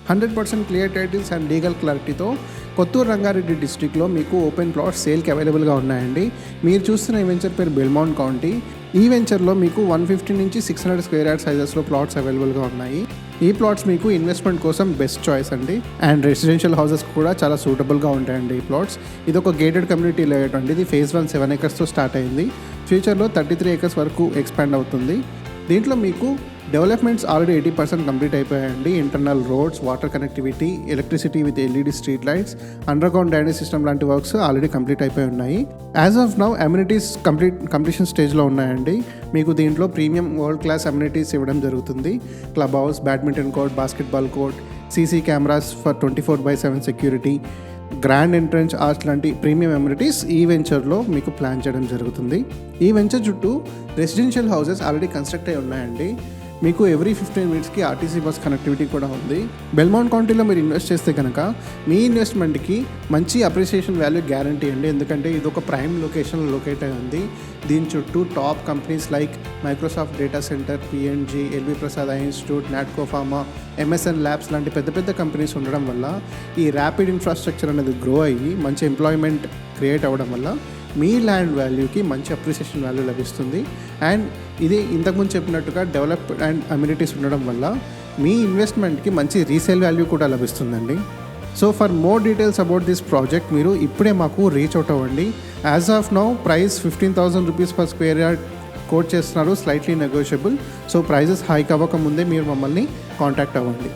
100% clear titles and legal క్లారిటీతో కొత్తూరు రంగారెడ్డి డిస్ట్రిక్ట్లో మీకు ఓపెన్ ప్లాట్స్ సేల్కి అవైలబుల్గా ఉన్నాయండి. మీరు చూస్తున్న ఈ వెంచర్ పేరు బెల్మౌంట్ కౌంటీ. ఈ వెంచర్లో మీకు 150 నుంచి 600 స్క్వేర్ యార్డ్ సైజెస్లో ప్లాట్స్ అవైలబుల్గా ఉన్నాయి. ఈ ప్లాట్స్ మీకు ఇన్వెస్ట్మెంట్ కోసం బెస్ట్ చాయిస్ అండి. అండ్ రెసిడెన్షియల్ హౌసెస్ కూడా చాలా సూటబుల్గా ఉంటాయండి ఈ ప్లాట్స్. ఇది ఒక గేటెడ్ కమ్యూనిటీ లేఅవుట్ అండి. ఇది ఫేజ్ 1 7 acresతో స్టార్ట్ అయింది. ఫ్యూచర్లో 33 acres వరకు ఎక్స్పాండ్ అవుతుంది. దీంట్లో మీకు డెవలప్మెంట్స్ ఆల్రెడీ 80% కంప్లీట్ అయిపోయాయండి. Internal roads, water connectivity, electricity with LED street lights, underground drainage system లాంటి వర్క్స్ ఆల్రెడీ కంప్లీట్ అయిపోయి ఉన్నాయి. As of now amenities completion స్టేజ్లో ఉన్నాయండి. మీకు దీంట్లో ప్రీమియం వరల్డ్ క్లాస్ అమ్యూనిటీస్ ఇవ్వడం జరుగుతుంది. Club house, badminton court, basketball court, CC cameras for 24/7 security, grand entrance arch లాంటి ప్రీమియం అమ్యూనిటీస్ ఈ వెంచర్లో మీకు ప్లాన్ చేయడం జరుగుతుంది. ఈ వెంచర్ చుట్టూ రెసిడెన్షియల్ హౌసెస్ ఆల్రెడీ కన్స్ట్రక్ట్ అయి ఉన్నాయండి. మీకు ఎవ్రీ 15 minutesకి RTC బస్ కనెక్టివిటీ కూడా ఉంది. బెల్మౌంట్ కౌంటీలో మీరు ఇన్వెస్ట్ చేస్తే కనుక మీ ఇన్వెస్ట్మెంట్కి మంచి అప్రిసియేషన్ వాల్యూ గ్యారంటీ అండి. ఎందుకంటే ఇది ఒక ప్రైమ్ లొకేషన్లో లొకేట్ అయి ఉంది. దీని చుట్టూ top companies like Microsoft data centre, P&G, LV Prasad I institute, Natco pharma, MSN labs లాంటి పెద్ద పెద్ద కంపెనీస్ ఉండడం వల్ల ఈ ర్యాపిడ్ ఇన్ఫ్రాస్ట్రక్చర్ అనేది గ్రో అయ్యి మంచి ఎంప్లాయ్మెంట్ క్రియేట్ అవ్వడం వల్ల మీ ల్యాండ్ వాల్యూకి మంచి అప్రిసియేషన్ వాల్యూ లభిస్తుంది. అండ్ ఇది ఇంతకుముందు చెప్పినట్టుగా డెవలప్డ్ అండ్ అమ్యూనిటీస్ ఉండడం వల్ల మీ ఇన్వెస్ట్మెంట్కి మంచి రీసేల్ వాల్యూ కూడా లభిస్తుందండి. So for more details about this project మీరు ఇప్పుడే మాకు రీచ్ అవుట్ అవ్వండి. As of now price 15,000 rupees per square yard quote చేస్తున్నారు, slightly negotiable. So prices hike అవ్వక ముందే మీరు మమ్మల్ని కాంటాక్ట్ అవ్వండి.